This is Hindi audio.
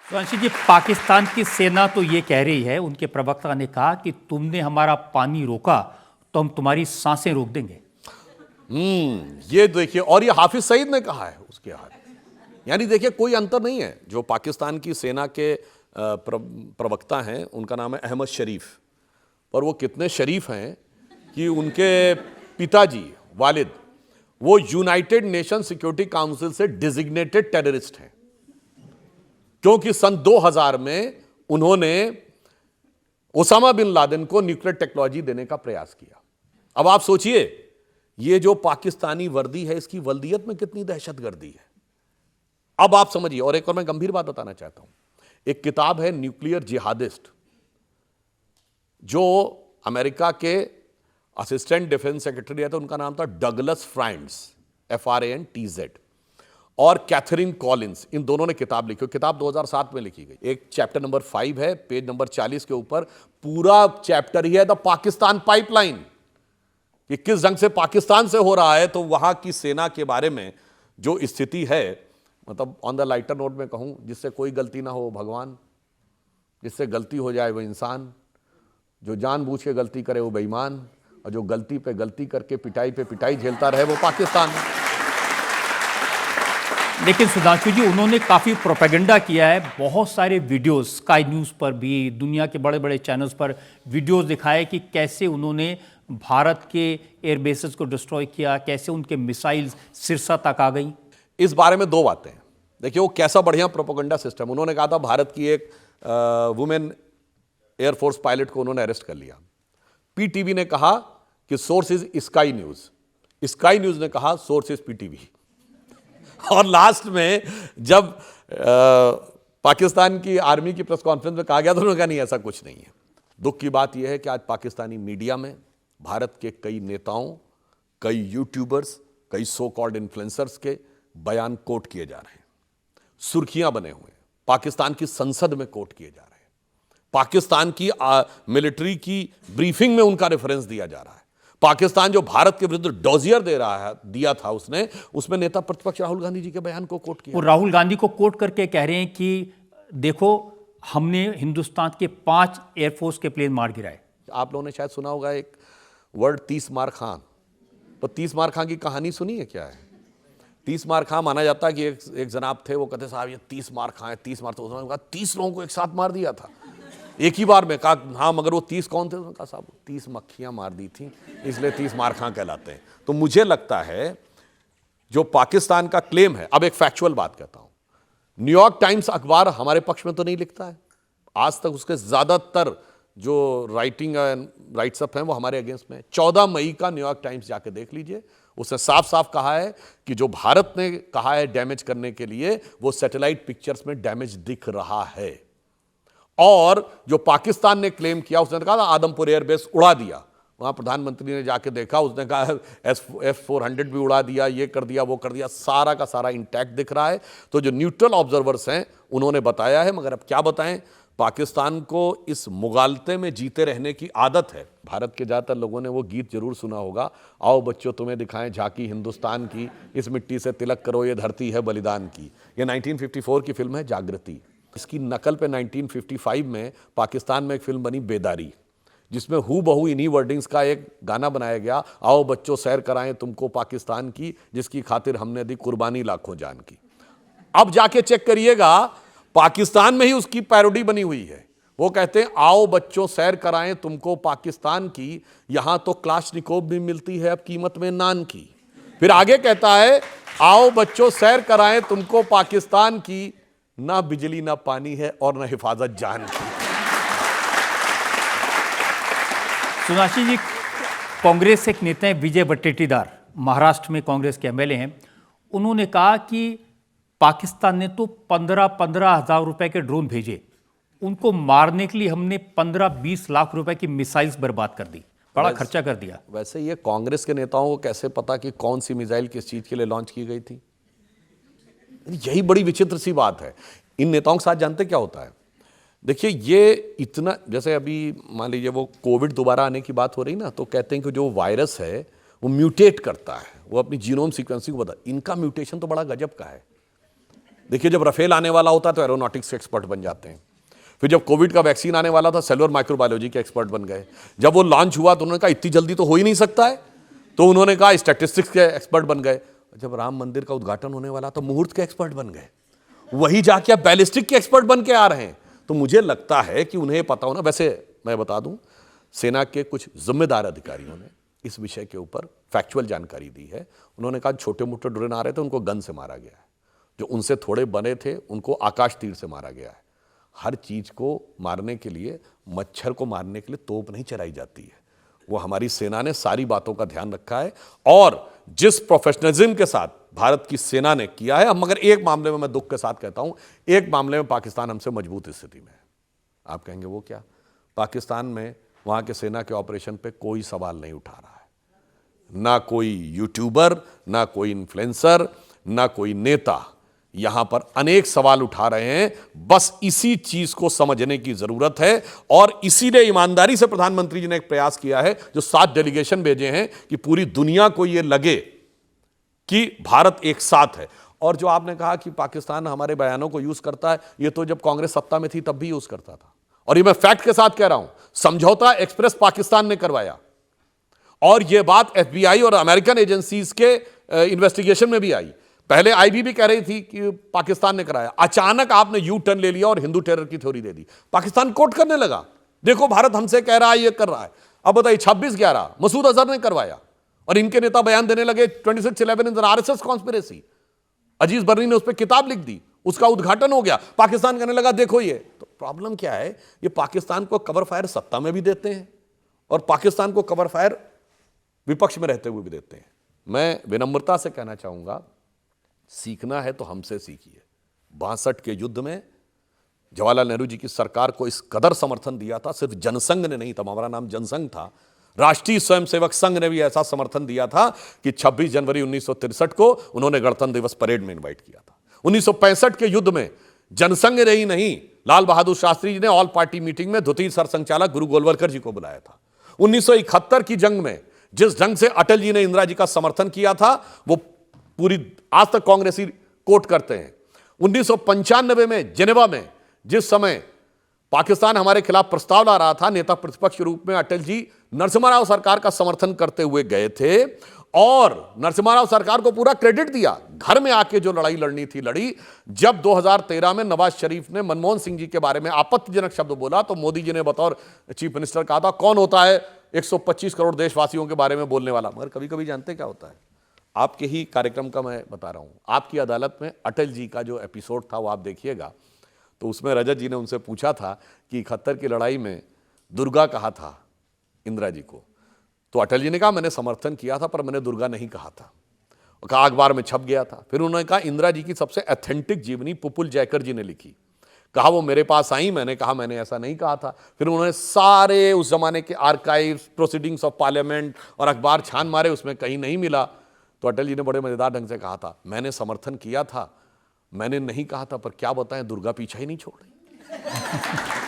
सुधांशु जी, पाकिस्तान की सेना तो ये कह रही है, उनके प्रवक्ता ने कहा कि तुमने हमारा पानी रोका तो हम तुम्हारी सांसें रोक देंगे। ये देखिए, और ये हाफिज सईद ने कहा है उसके हाथ। यानी देखिए, कोई अंतर नहीं है। जो पाकिस्तान की सेना के प्रवक्ता हैं, उनका नाम है अहमद शरीफ, पर वो कितने शरीफ हैं कि उनके पिताजी वालिद वो यूनाइटेड नेशन सिक्योरिटी काउंसिल से डिजिग्नेटेड टेररिस्ट हैं, क्योंकि सन 2000 में उन्होंने ओसामा बिन लादेन को न्यूक्लियर टेक्नोलॉजी देने का प्रयास किया। अब आप सोचिए, ये जो पाकिस्तानी वर्दी है, इसकी वल्दियत में कितनी दहशतगर्दी है। अब आप समझिए। और एक और मैं गंभीर बात बताना चाहता हूं। एक किताब है न्यूक्लियर जिहादिस्ट, जो अमेरिका के असिस्टेंट डिफेंस सेक्रेटरी है, तो उनका नाम था डगलस फ्रांड्स, FRANTZ, और कैथरीन कॉलिंस। इन दोनों ने किताब लिखी। किताब 2007 में लिखी गई। एक चैप्टर नंबर 5 है, पेज नंबर 40 के ऊपर पूरा चैप्टर ही है द पाकिस्तान पाइपलाइन, कि किस ढंग से पाकिस्तान से हो रहा है। तो वहां की सेना के बारे में जो स्थिति है, मतलब ऑन द लाइटर नोट में कहूं, जिससे कोई गलती ना हो भगवान, जिससे गलती हो जाए वो इंसान, जो जानबूझ के गलती करे वो बेईमान, और जो गलती पे गलती करके पिटाई पे पिटाई झेलता रहे वो पाकिस्तान है। लेकिन सुधांशु जी, उन्होंने काफ़ी प्रोपेगेंडा किया है। बहुत सारे वीडियोस स्काई न्यूज़ पर भी, दुनिया के बड़े बड़े चैनल्स पर वीडियोस दिखाए कि कैसे उन्होंने भारत के एयरबेसेस को डिस्ट्रॉय किया, कैसे उनके मिसाइल्स सिरसा तक आ गई। इस बारे में दो बातें हैं। देखिए, वो कैसा बढ़िया प्रोपेगेंडा सिस्टम। उन्होंने कहा था भारत की एक वुमेन एयरफोर्स पायलट को उन्होंने अरेस्ट कर लिया। PTV ने कहा कि source is sky news, sky news ने कहा सोर्स इज PTV। और लास्ट में जब पाकिस्तान की आर्मी की प्रेस कॉन्फ्रेंस में कहा गया तो उन्होंने कहा नहीं, ऐसा कुछ नहीं है। दुख की बात यह है कि आज पाकिस्तानी मीडिया में भारत के कई नेताओं, कई यूट्यूबर्स, कई सो कॉल्ड इन्फ्लुएंसर्स के बयान कोट किए जा रहे हैं, सुर्खियां बने हुए हैं, पाकिस्तान की संसद में कोट किए जा रहे हैं, पाकिस्तान की मिलिट्री की ब्रीफिंग में उनका रेफरेंस दिया जा रहा है। पाकिस्तान जो भारत के विरुद्ध डोजियर दिया था उसने, उसमें नेता प्रतिपक्ष राहुल गांधी जी के बयान को कोट किया। वो राहुल गांधी को कोट करके कह रहे हैं कि देखो, हमने हिंदुस्तान के 5 एयरफोर्स के प्लेन मार गिराए। आप लोगों ने शायद सुना होगा एक वर्ड 30 मार खां। तो 30 मार खां की कहानी सुनी है क्या है? 30 मार खां माना जाता है कि एक जनाब थे, वो कहते साहब ये 30 मार खां है, 30 मार। तो उन्होंने कहा 30 लोगों को एक साथ मार दिया था एक ही बार में। कहा हाँ, मगर वो 30 कौन थे? उन्होंने कहा साहब 30 मक्खियां मार दी थी, इसलिए 30 मार खां कहलाते हैं। तो मुझे लगता है जो पाकिस्तान का क्लेम है, अब एक फैक्चुअल बात कहता हूं, न्यूयॉर्क टाइम्स अखबार हमारे पक्ष में तो नहीं लिखता है। आज तक उसके ज्यादातर जो राइट्स अप हैं वो हमारे अगेंस्ट में। 14 मई का न्यूयॉर्क टाइम्स जाके देख लीजिए, उसने साफ साफ कहा है कि जो भारत ने कहा है डैमेज करने के लिए, वो सैटेलाइट पिक्चर्स में डैमेज दिख रहा है। और जो पाकिस्तान ने क्लेम किया, उसने कहा आदमपुर एयरबेस उड़ा दिया। वहां प्रधानमंत्री ने जाके देखा, उसने कहा F-400 भी उड़ा दिया, ये कर दिया, वो कर दिया, सारा का सारा इंटैक्ट दिख रहा है। तो जो न्यूट्रल ऑब्जर्वर्स हैं उन्होंने बताया है, मगर अब क्या बताएं, पाकिस्तान को इस मुगालते में जीते रहने की आदत है। भारत के ज़्यादातर लोगों ने वो गीत जरूर सुना होगा, आओ बच्चों तुम्हें दिखाएं झांकी हिंदुस्तान की, इस मिट्टी से तिलक करो ये धरती है बलिदान की। ये 1954 की फिल्म है जागृति। इसकी नकल पे 1955 में पाकिस्तान में एक फिल्म बनी बेदारी, जिसमें हूबहू इन्हीं वर्डिंग्स का एक गाना बनाया गया, आओ बच्चों सैर कराएं तुमको पाकिस्तान की, जिसकी खातिर हमने दी कुर्बानी लाखों जान की। अब जाके चेक करिएगा, पाकिस्तान में ही उसकी पैरोडी बनी हुई है। वो कहते हैं आओ बच्चों सैर कराएं तुमको पाकिस्तान की, यहां तो क्लाशनिकोव भी मिलती है अब कीमत में नान की। फिर आगे कहता है आओ बच्चों सैर कराएं तुमको पाकिस्तान की, ना बिजली ना पानी है और ना हिफाजत जान की। सुधांशु जी, कांग्रेस से एक नेता है विजय वट्टेटीदार, महाराष्ट्र में कांग्रेस के MLA हैं। उन्होंने कहा कि पाकिस्तान ने तो 15-15 हज़ार रुपए के ड्रोन भेजे, उनको मारने के लिए हमने 15-20 लाख रुपए की मिसाइल्स बर्बाद कर दी, बड़ा खर्चा कर दिया। वैसे ये कांग्रेस के नेताओं को कैसे पता कि कौन सी मिसाइल किस चीज के लिए लॉन्च की गई थी? यही बड़ी विचित्र सी बात है। इन नेताओं के साथ जानते क्या होता है? देखिए, ये इतना, जैसे अभी मान लीजिए वो कोविड दोबारा आने की बात हो रही ना, तो कहते हैं कि जो वायरस है वो म्यूटेट करता है, वो अपनी जीनोम सीक्वेंसिंग को बता। इनका म्यूटेशन तो बड़ा गजब का है। देखिए, जब रफेल आने वाला होता है तो एरोनॉटिक्स के एक्सपर्ट बन जाते हैं। फिर जब कोविड का वैक्सीन आने वाला था, सेलुलर माइक्रोबायोलॉजी के एक्सपर्ट बन गए। जब वो लॉन्च हुआ तो उन्होंने कहा इतनी जल्दी तो हो ही नहीं सकता है, तो उन्होंने कहा स्टैटिस्टिक्स के एक्सपर्ट बन गए। जब राम मंदिर का उद्घाटन होने वाला तो मुहूर्त के एक्सपर्ट बन गए। वही जाके अब बैलिस्टिक के एक्सपर्ट बन के आ रहे हैं। तो मुझे लगता है कि उन्हें पता होना। वैसे मैं बता दूं, सेना के कुछ जिम्मेदार अधिकारियों ने इस विषय के ऊपर फैक्चुअल जानकारी दी है। उन्होंने कहा छोटे मोटे ड्रोन आ रहे थे, उनको गन से मारा गया है। जो उनसे थोड़े बने थे उनको आकाश तीर से मारा गया है। हर चीज को मारने के लिए, मच्छर को मारने के लिए तोप नहीं चलाई जाती है। वो हमारी सेना ने सारी बातों का ध्यान रखा है और जिस प्रोफेशनलिज्म के साथ भारत की सेना ने किया है। मगर एक मामले में मैं दुख के साथ कहता हूं, एक मामले में पाकिस्तान हमसे मजबूत स्थिति में है। आप कहेंगे वो क्या? पाकिस्तान में वहां के सेना के ऑपरेशन पे कोई सवाल नहीं उठा रहा है। ना कोई यूट्यूबर, ना कोई इन्फ्लुएंसर, ना कोई नेता यहां पर अनेक सवाल उठा रहे हैं। बस इसी चीज को समझने की जरूरत है और इसीलिए ईमानदारी से प्रधानमंत्री जी ने एक प्रयास किया है, जो 7 डेलीगेशन भेजे हैं कि पूरी दुनिया को यह लगे कि भारत एक साथ है। और जो आपने कहा कि पाकिस्तान हमारे बयानों को यूज करता है, यह तो जब कांग्रेस सत्ता में थी तब भी यूज करता था। और ये मैं फैक्ट के साथ कह रहा हूं, समझौता एक्सप्रेस पाकिस्तान ने करवाया और यह बात एफबीआई और अमेरिकन एजेंसीज के इन्वेस्टिगेशन में भी आई। पहले आईबी कह रही थी कि पाकिस्तान ने कराया, अचानक आपने यू टर्न ले लिया और हिंदू टेरर की थ्योरी दे दी। पाकिस्तान कोट करने लगा, देखो भारत हमसे कह रहा है, ये कर रहा है। अब बताइए 26/11 मसूद अजहर ने करवाया और इनके नेता बयान देने लगे 26/11 इज एन आरएसएस कॉन्स्पिरेसी। अजीज बर्नी ने उस पर किताब लिख दी, उसका उद्घाटन हो गया। पाकिस्तान कहने लगा देखो ये। तो प्रॉब्लम क्या है, ये पाकिस्तान को कवर फायर सत्ता में भी देते हैं और पाकिस्तान को कवर फायर विपक्ष में रहते हुए भी देते हैं। मैं विनम्रता से कहना चाहूंगा, सीखना है तो हमसे सीखिए। 62 के युद्ध में जवाहरलाल नेहरू जी की सरकार को इस कदर समर्थन दिया था, सिर्फ जनसंघ ने नहीं था, हमारा नाम जनसंघ था, राष्ट्रीय स्वयंसेवक संघ ने भी ऐसा समर्थन दिया था कि 26 जनवरी 1963 को उन्होंने गणतंत्र दिवस परेड में इनवाइट किया था। 1965 के युद्ध में जनसंघ ने ही नहीं, लाल बहादुर शास्त्री जी ने ऑल पार्टी मीटिंग में द्वितीय सरसंघचालक गुरु गोलवलकर जी को बुलाया था। 1971 की जंग में जिस ढंग से अटल जी ने इंदिरा जी का समर्थन किया था, वो पूरी आज तक कांग्रेसी कोट करते हैं। 1995 में जेनेवा में जिस समय पाकिस्तान हमारे खिलाफ प्रस्ताव ला रहा था, नेता प्रतिपक्ष के रूप में अटल जी नरसिम्हा राव सरकार का समर्थन करते हुए गए थे और नरसिम्हा राव सरकार को पूरा क्रेडिट दिया। घर में आके जो लड़ाई लड़नी थी लड़ी। जब 2013 में नवाज शरीफ ने मनमोहन सिंह जी के बारे में आपत्तिजनक शब्द बोला तो मोदी जी ने बतौर चीफ मिनिस्टर कहा था, कौन होता है 125 करोड़ देशवासियों के बारे में बोलने वाला। मगर कभी कभी जानते क्या होता है, आपके ही कार्यक्रम का मैं बता रहा हूं, आपकी अदालत में अटल जी का जो एपिसोड था वो आप देखिएगा, तो उसमें रजत जी ने उनसे पूछा था कि 71 की लड़ाई में दुर्गा कहा था इंदिरा जी को, तो अटल जी ने कहा मैंने समर्थन किया था पर मैंने दुर्गा नहीं कहा था। और कहा अखबार में छप गया था। फिर उन्होंने कहा इंदिरा जी की सबसे ऑथेंटिक जीवनी पुपुल जयकर जी ने लिखी। कहा वो मेरे पास आई, मैंने कहा मैंने ऐसा नहीं कहा था। फिर उन्होंने सारे उस जमाने के आर्काइव्स, प्रोसीडिंग्स ऑफ पार्लियामेंट और अखबार छान मारे, उसमें कहीं नहीं मिला। तो अटल जी ने बड़े मजेदार ढंग से कहा था, मैंने समर्थन किया था, मैंने नहीं कहा था, पर क्या बताएं दुर्गा पीछा ही नहीं छोड़ रही।